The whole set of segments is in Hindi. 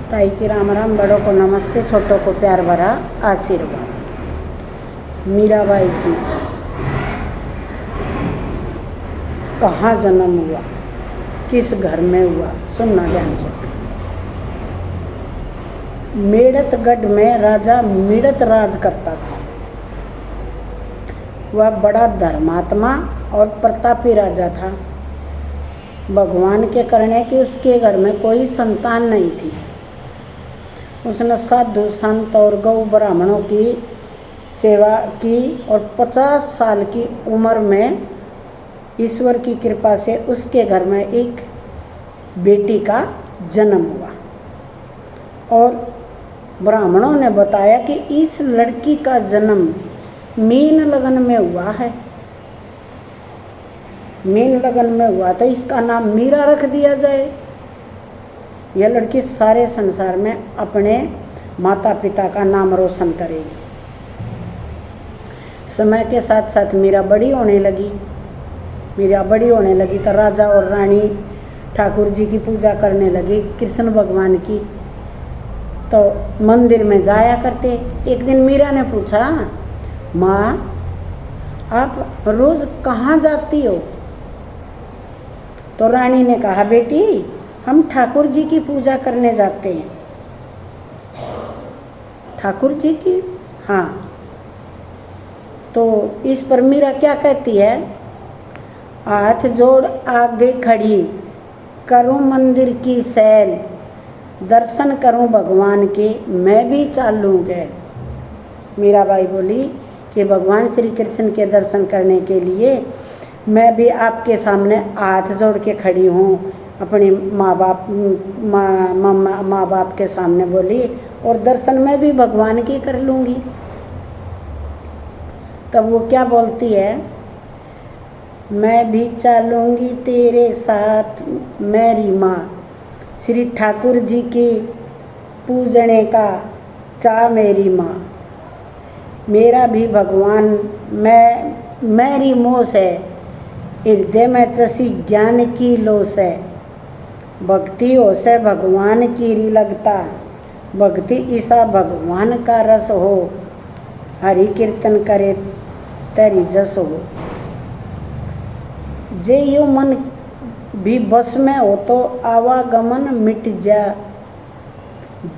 ताई की राम राम, बड़ों को नमस्ते, छोटों को प्यार भरा आशीर्वाद। मीराबाई की कहाँ जन्म हुआ, किस घर में हुआ, सुनना ध्यान से। मेड़तगढ़ में राजा मिड़त राज करता था। वह बड़ा धर्मात्मा और प्रतापी राजा था। भगवान के करने की उसके घर में कोई संतान नहीं थी। उसने साधु संत और गौ ब्राह्मणों की सेवा की और 50 साल की उम्र में ईश्वर की कृपा से उसके घर में एक बेटी का जन्म हुआ। और ब्राह्मणों ने बताया कि इस लड़की का जन्म मीन लगन में हुआ है। मीन लगन में हुआ तो इसका नाम मीरा रख दिया जाए। यह लड़की सारे संसार में अपने माता पिता का नाम रोशन करेगी। समय के साथ साथ मीरा बड़ी होने लगी तो राजा और रानी ठाकुर जी की पूजा करने लगी, कृष्ण भगवान की। तो मंदिर में जाया करते। एक दिन मीरा ने पूछा, माँ आप रोज कहाँ जाती हो? तो रानी ने कहा, बेटी हम ठाकुर जी की पूजा करने जाते हैं। ठाकुर जी की? हाँ। तो इस पर मीरा क्या कहती है, हाथ जोड़ आगे खड़ी करूं मंदिर की सैल, दर्शन करूं भगवान के मैं भी चालूं गैल। मीराबाई बोली कि भगवान श्री कृष्ण के दर्शन करने के लिए मैं भी आपके सामने हाथ जोड़ के खड़ी हूँ, अपने माँ बाप के सामने बोली, और दर्शन मैं भी भगवान की कर लूँगी। तब वो क्या बोलती है, मैं भी चलूँगी तेरे साथ मेरी माँ, श्री ठाकुर जी की पूजने का चाह मेरी माँ, मेरा भी भगवान मेरी मोस है, हृदय में चसी ज्ञान की लोस है, भक्ति हो से भगवान की री लगता, भक्ति ईसा भगवान का रस हो, हरि कीर्तन करे तेरी जस हो। जे यो मन भी बस में हो तो आवागमन मिट जा,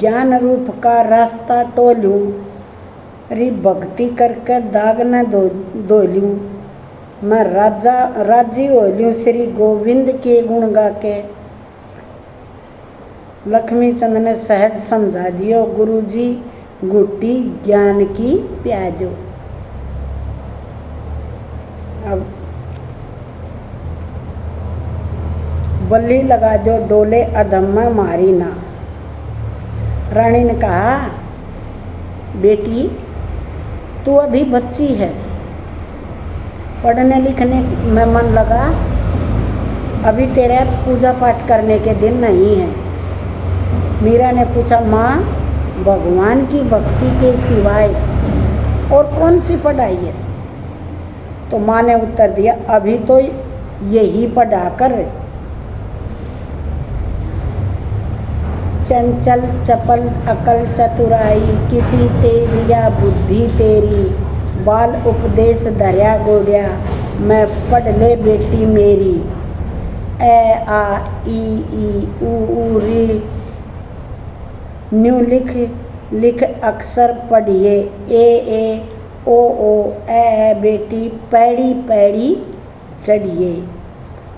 ज्ञान रूप का रास्ता टोलूं, री भक्ति करके दाग न धोलूं, मैं राजी होलूं श्री गोविंद के गुण गा के। लक्ष्मी चंद ने सहज समझा दियो, गुरु जी गुट्टी ज्ञान की प्या दो। अब बल्ली लगा दो डोले अधम में मारी ना। रानी ने कहा, बेटी तू अभी बच्ची है, पढ़ने लिखने में मन लगा, अभी तेरे पूजा पाठ करने के दिन नहीं है। मीरा ने पूछा, माँ भगवान की भक्ति के सिवाय और कौन सी पढ़ाई है? तो माँ ने उत्तर दिया, अभी तो यही पढ़ा कर चंचल चपल अकल चतुराई, किसी तेज या बुद्धि तेरी, बाल उपदेश धर्या गोड्या, मैं पढ़ ले बेटी मेरी, ए आ ई ऊ री न्यू लिख अक्षर पढ़िए, ए ओ ए बेटी पैड़ी पैड़ी चढ़िए,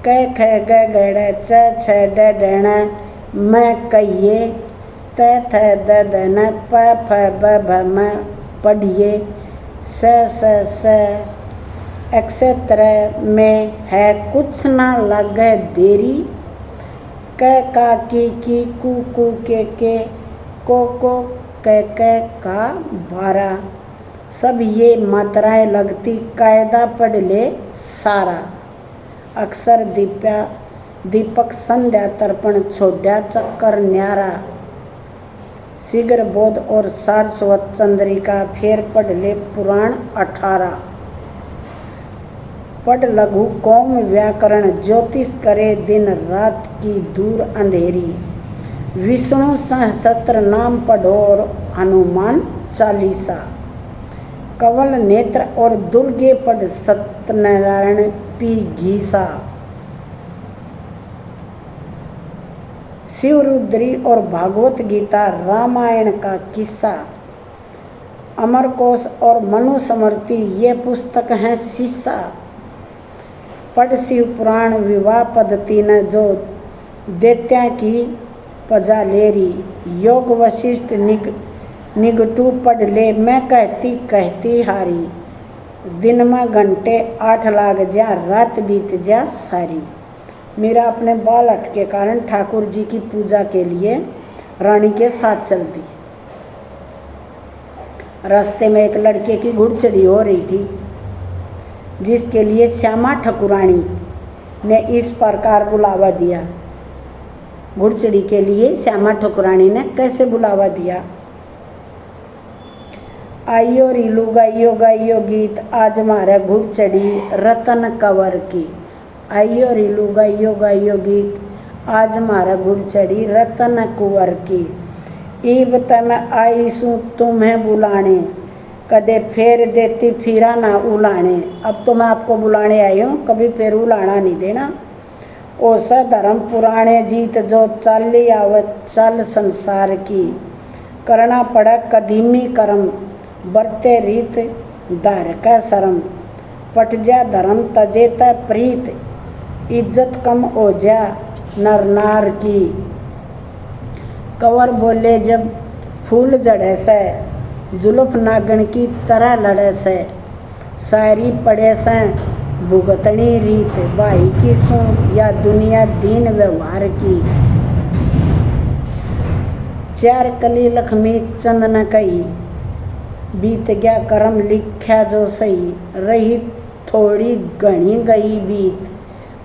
क ख ग गड़ च छ ड डण मैं कहिए, त थ द न प फ ब भ म पढ़िए, स एक्सेत्र में है कुछ ना लगे देरी, क का की कू के को क का 12, सब ये मात्राएं लगती कायदा पढ़ ले सारा, अक्षर दीपक संध्या तर्पण छोड्या चक्कर न्यारा, शीघ्र बोध और सारस्वत चंद्रिका फेर पढ़ ले पुराण 18, पढ़ लघु कौम व्याकरण ज्योतिष करे दिन रात की दूर अंधेरी, विष्णु सहस्त्र नाम पढ़ो और हनुमान चालीसा। कवल नेत्र और दुर्गे पढ़ सत्यनारायण पी घीसा। शिवरुद्री और भागवत गीता रामायण का किस्सा। अमरकोश और मनुस्मृति ये पुस्तक हैं शीशा। पढ़ शिव पुराण विवाह पद्धति न जो दैत्या की पजालेरी। योग वशिष्ठ निगटू पढ़ ले मैं कहती कहती हारी। दिन में घंटे 8 लाग जा रात बीत जा सारी। मेरा अपने बाल हट के कारण ठाकुर जी की पूजा के लिए रानी के साथ चल दी। रास्ते में एक लड़के की घुड़चढ़ी हो रही थी, जिसके लिए श्यामा ठकुरानी ने इस प्रकार बुलावा दिया। घुड़चढ़ी के लिए श्यामा ठकुरानी ने कैसे बुलावा दिया? आइयो रीलू गाइयो गाइयो गीत आज मारे घुड़चढ़ी रतन कंवर की। आइयो रीलू गाइयो गाइयो गीत आज मारा घुड़चढ़ी रतन कुंवर की। ईब तम आई सू तुम्हें बुलाने कदे फेर देती फिरा ना उलाने। अब तो मैं आपको बुलाने आई हूँ, कभी फिर उलाना नहीं देना। ओ स धर्म पुराने जीत जो चाली आवत चल संसार की। करना पड़ा कदीमी कर्म बरते रीत दार का शर्म। पट जा धर्म तजे त प्रीत इज्जत कम हो जा नर नार की। कंवर बोले जब फूल जड़े से जुल्फ नागन की तरह लड़े से। शायरी पड़े से भुगतनी रीत भाई की सुन या दुनिया दीन व्यवहार की। चार कली लक्ष्मी चंद न कही बीत गया कर्म लिख्या जो सही। रही थोड़ी घनी गई बीत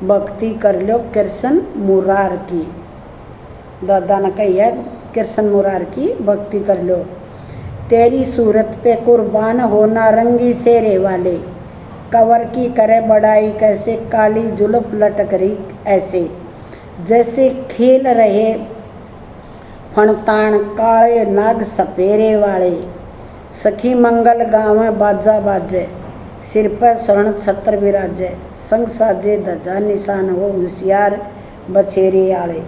भक्ति कर लो कृष्ण मुरार की। दादा ने कही है कृष्ण मुरार की भक्ति कर लो। तेरी सूरत पे कुर्बान हो नारंगी शेरे वाले। कंवर की करे बड़ाई कैसे काली जुल्फ लटक रही ऐसे। जैसे खेल रहे फणतान काले नाग सपेरे वाले। सखी मंगल गाँव बाजा बाजे सिर पर स्वर्ण छत्र विराजे। संग साजे ध्वजा निशान हो होशियार बछेरे आले।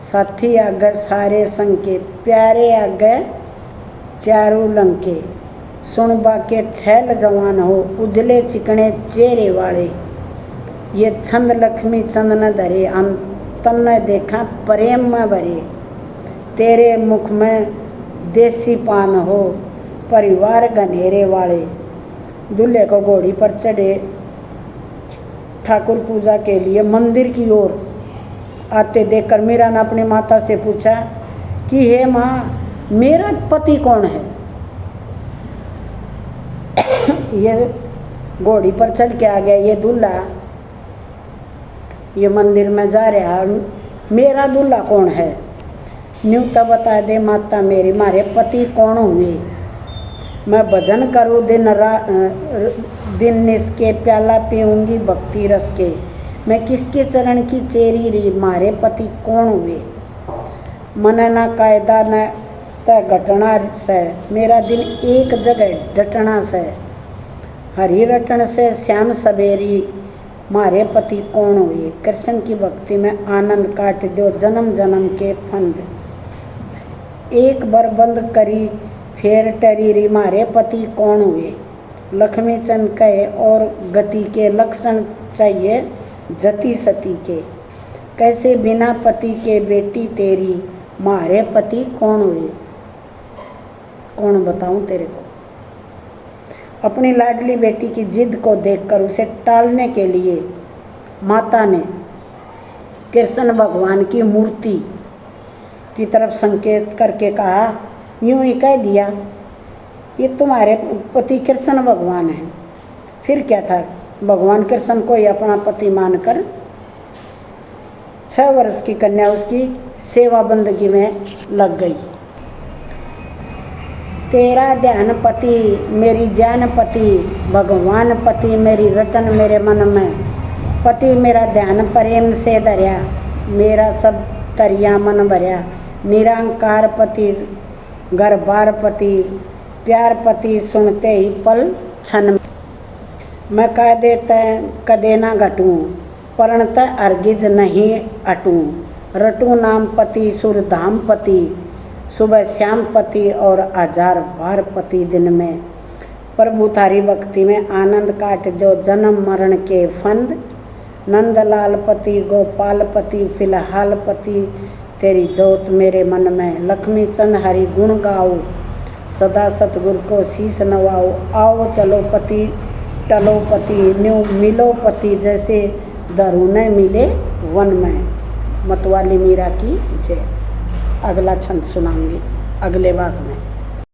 साथी आगे सारे संके प्यारे आगे चारू लंके। सुन बाके छैल जवान हो उजले चिकने चेहरे वाले। ये छंद लक्ष्मी चंद न धरे हम तन न देखा प्रेम में भरे। तेरे मुख में देसी पान हो परिवार घनेरे वाले। दूल्हे को घोड़ी पर चढ़े ठाकुर पूजा के लिए मंदिर की ओर आते देखकर मीरा ने अपनी माता से पूछा कि हे माँ मेरा पति कौन है? ये घोड़ी पर चढ़ के आ गया ये दूल्हा, ये मंदिर में जा रहा, मेरा दूल्हा कौन है? न्यू तो बता दे माता मेरी मारे पति कौन हुए। मैं भजन करूँ दिन निसके प्याला पीऊँगी भक्ति रस के। मैं किसके चरण की चेरी री मारे पति कौन हुए। मन न कायदा न त घटना से मेरा दिन एक जगह डटना से। हरि रटन से श्याम सवेरी मारे पति कौन हुए। कृष्ण की भक्ति में आनंद काट दो जन्म जन्म के फंद। एक बार बंद करी फेर टरी री मारे पति कौन हुए। लक्ष्मी चंद कहे और गति के लक्षण चाहिए जति सती के। कैसे बिना पति के बेटी तेरी मारे पति कौन हुए। कौन बताऊं तेरे को। अपनी लाडली बेटी की जिद को देखकर उसे टालने के लिए माता ने कृष्ण भगवान की मूर्ति की तरफ संकेत करके कहा, यूं ही कह दिया ये तुम्हारे पति कृष्ण भगवान हैं। फिर क्या था, भगवान कृष्ण को ही अपना पति मानकर 6 वर्ष की कन्या उसकी सेवा बंदगी में लग गई। तेरा ध्यान पति मेरी जान पति भगवान पति मेरी रतन मेरे मन में। पति मेरा ध्यान प्रेम से धरिया मेरा सब तरिया मन भरिया, निरंकार पति गरबार पति प्यार पति सुनते ही पल छन। मैं कह देते कदे ना घटूँ, प्रणत अर्गिज नहीं अटूँ, रटूँ नाम पति सुर धाम पति, सुबह श्याम पति और हजार बार पति दिन में। प्रभु थारी भक्ति में आनंद काट दो जन्म मरण के फंद, नंदलाल पति गोपाल पति फिलहाल पति, तेरी जोत मेरे मन में लक्ष्मी चंद हरि गुण गाओ, सदा सतगुरु को शीश नवाओ। आओ चलो पति टलो पति न्यू मिलो पति, जैसे दरुने मिले वन में। मतवाली मीरा की जय। अगला छंद सुनाऊंगी अगले भाग में।